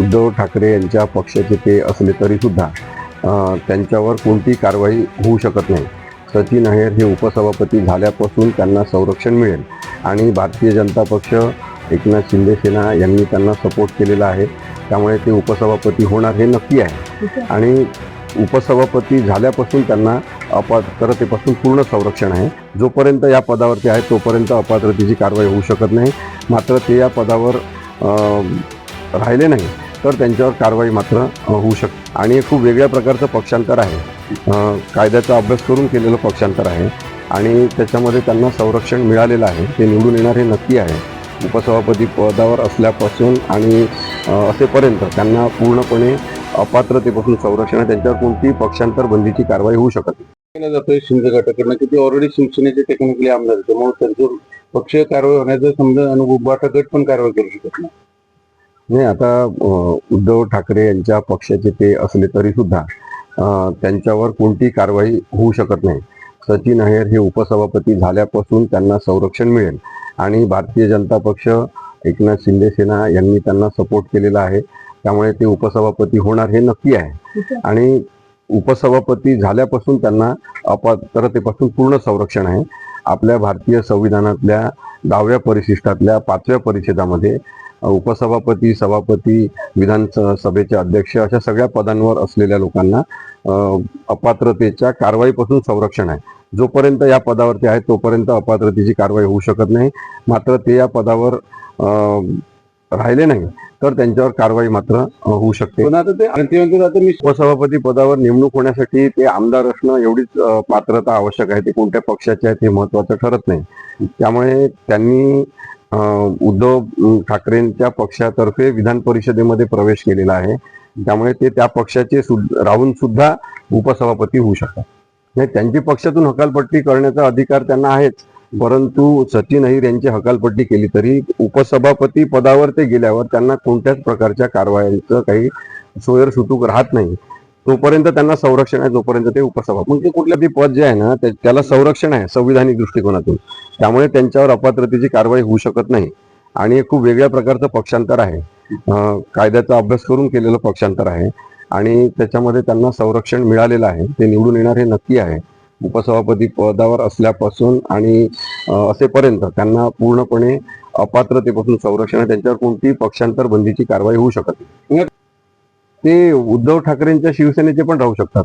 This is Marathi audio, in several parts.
उद्धव ठाकरे यांच्या पक्षाचे ते असले तरी सुद्धा त्यांच्यावर कोणती कारवाई होऊ शकत नाही। सचिन अहेर हे उपसभापती झाल्यापासून त्यांना संरक्षण मिळेल आणि भारतीय जनता पक्ष, एकनाथ शिंदे सेना यांनी त्यांना सपोर्ट केलेला आहे, त्यामुळे ते उपसभापती होणार हे नक्की आहे। आणि उपसभापती झाल्यापासून त्यांना अपात्रतेपासून पूर्ण संरक्षण आहे। जोपर्यंत या पदावरती आहे तोपर्यंत अपात्रतेची कारवाई होऊ शकत नाही। मात्र ते या पदावर राहिले नाही तर त्यांच्यावर कारवाई मात्र होऊ शकते। आणि खूप वेगळ्या प्रकारचं पक्षांतर आहे, कायद्याचा अभ्यास करून केलेलं पक्षांतर आहे आणि त्याच्यामध्ये त्यांना संरक्षण मिळालेलं आहे। ते निवडून येणार हे नक्की आहे। उपसभापती पदावर असल्यापासून आणि असेपर्यंत त्यांना पूर्णपणे अपात्रतेपासून संरक्षण आहे, त्यांच्यावर कोणतीही पक्षांतर बंदीची कारवाई होऊ शकत नाही। केला जातोय शिंदे गटाकडनं की ते ऑलरेडी शिवसेनेचे टेक्निकली आमदार आहेत, त्यामुळे त्यांचं पक्षीय कारवाई होण्याचा समजा उभाटा गट पण कारवाई करू शकत नाही। आता उद्धव ठाकरे यांच्या पक्षाचे ते असले तरी सुद्धा त्यांच्यावर कोणतीही कारवाई होऊ शकत नाही। सचिन अहेर हे उपसभापती झाल्यापासून त्यांना संरक्षण मिळेल आणि भारतीय जनता पक्ष, एकनाथ शिंदे सेना यांनी त्यांना सपोर्ट केलेला आहे, त्यामुळे ते उपसभापती होणार हे नक्की आहे। आणि उपसभापती झाल्यापासून त्यांना अपात्रतेपासून पूर्ण संरक्षण आहे। आपल्या भारतीय संविधानातल्या 10व्या परिशिष्टातल्या 5व्या परिच्छेदामध्ये उपसभापती, सभापती, विधानसभेचे अध्यक्ष अशा सगळ्या पदांवर असलेल्या लोकांना अपात्रतेच्या कारवाईपासून संरक्षण आहे। जोपर्यंत या पदावरती आहे तोपर्यंत अपात्रतेची कारवाई होऊ शकत नाही। मात्र ते या पदावर राहिले नाही तर त्यांच्यावर कारवाई मात्र होऊ शकते। पण आता ते उपसभापती पदावर नेमणूक होण्यासाठी ते आमदार असणं एवढीच पात्रता आवश्यक आहे। ते कोणत्या पक्षाचे आहेत हे महत्त्वाचं ठरत नाही। त्यामुळे त्यांनी उद्धव ठाकरेंच्या पक्षातर्फे विधान परिषदेमध्ये प्रवेश केलेला आहे, त्यामुळे ते त्या पक्षाचे राहून सुद्धा उपसभापती होऊ शकतात। नाही, त्यांची पक्षातून हकालपट्टी करण्याचा अधिकार त्यांना आहेच, परंतु सचिन अहिर यांची हकालपट्टी केली तरी उपसभापती पदावर ते गेल्यावर त्यांना कोणत्याच प्रकारच्या कारवायांचं काही सोयरसुतूक राहत नाही। तोपर्यंत त्यांना संरक्षण आहे, जोपर्यंत ते उपसभापती म्हणजे कुठलं पद जे आहे ना त्याला संरक्षण आहे संविधानिक दृष्टिकोनातून, त्यामुळे त्यांच्यावर अपात्रतेची कारवाई होऊ शकत नाही। आणि खूप वेगळ्या प्रकारचं पक्षांतर आहे, कायद्याचा अभ्यास करून केलेलं पक्षांतर आहे आणि त्याच्यामध्ये त्यांना संरक्षण मिळालेलं आहे। ते निवडून येणार हे नक्की आहे। उपसभापती पदावर असल्यापासून आणि असेपर्यंत त्यांना पूर्णपणे अपात्रतेपासून संरक्षण आहे, त्यांच्यावर कोणतीही पक्षांतर बंदीची कारवाई होऊ शकत नाही। ते उद्धव ठाकरेंच्या शिवसेनेचे पण राहू शकतात।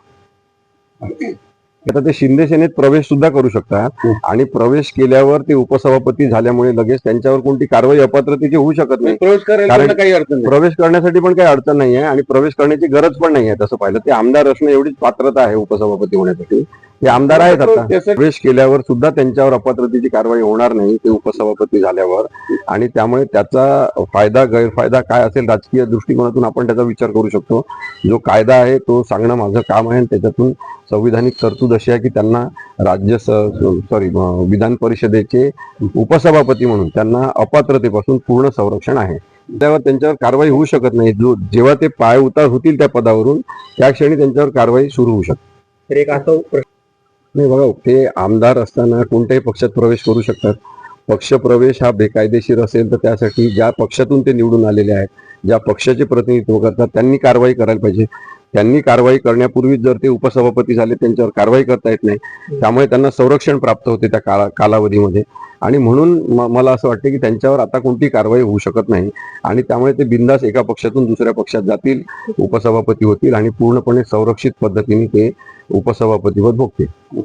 आता ते शिंदे सेनेत प्रवेश सुद्धा करू शकतात आणि प्रवेश केल्यावर ते उपसभापती झाल्यामुळे लगेच त्यांच्यावर कोणती कारवाई अपात्रतेची होऊ शकत नाही। प्रवेश करायला काही अडचण नाही, प्रवेश करण्यासाठी पण काही अडचण नाही आहे आणि प्रवेश करण्याची गरज पण नाही आहे। तसं पाहिलं ते आमदार असणं एवढीच पात्रता आहे उपसभापती होण्यासाठी। ते आमदार आहेत। आता प्रवेश केल्यावर सुद्धा त्यांच्यावर अपात्रतेची कारवाई होणार नाही ते उपसभापती झाल्यावर, आणि त्यामुळे त्याचा फायदा गैरफायदा काय असेल राजकीय दृष्टिकोनातून आपण त्याचा विचार करू शकतो। जो कायदा आहे तो सांगणं माझं काम आहे, त्याच्यातून संविधानिक तरतूद अशी आहे की त्यांना विधान परिषदेचे उपसभापती म्हणून त्यांना अपात्रतेपासून पूर्ण संरक्षण आहे। त्यावर त्यांच्यावर कारवाई होऊ शकत नाही। जेव्हा ते पाय उतार होतील त्या पदावरून त्या क्षणी त्यांच्यावर कारवाई सुरू होऊ शकते। तर एक असं नाही बघा, ते आमदार असताना कोणत्याही पक्षात प्रवेश करू शकतात। पक्ष प्रवेश हा बेकायदेशीर असेल तर त्यासाठी ज्या पक्षातून ते निवडून आलेले आहेत, ज्या पक्षाचे प्रतिनिधित्व करतात त्यांनी कारवाई करायला पाहिजे। त्यांनी कारवाई करण्यापूर्वी जर ते उपसभापती झाले त्यांच्यावर कारवाई करता येत नाही, त्यामुळे त्यांना संरक्षण प्राप्त होते त्या कालावधीमध्ये। आणि म्हणून मला असं वाटतं की त्यांच्यावर आता कोणती कारवाई होऊ शकत नाही आणि त्यामुळे ते बिनधास्त एका पक्षातून दुसऱ्या पक्षात जातील, उपसभापती होतील आणि पूर्णपणे संरक्षित पद्धतीने ते उपसभापतीपद भोगतील।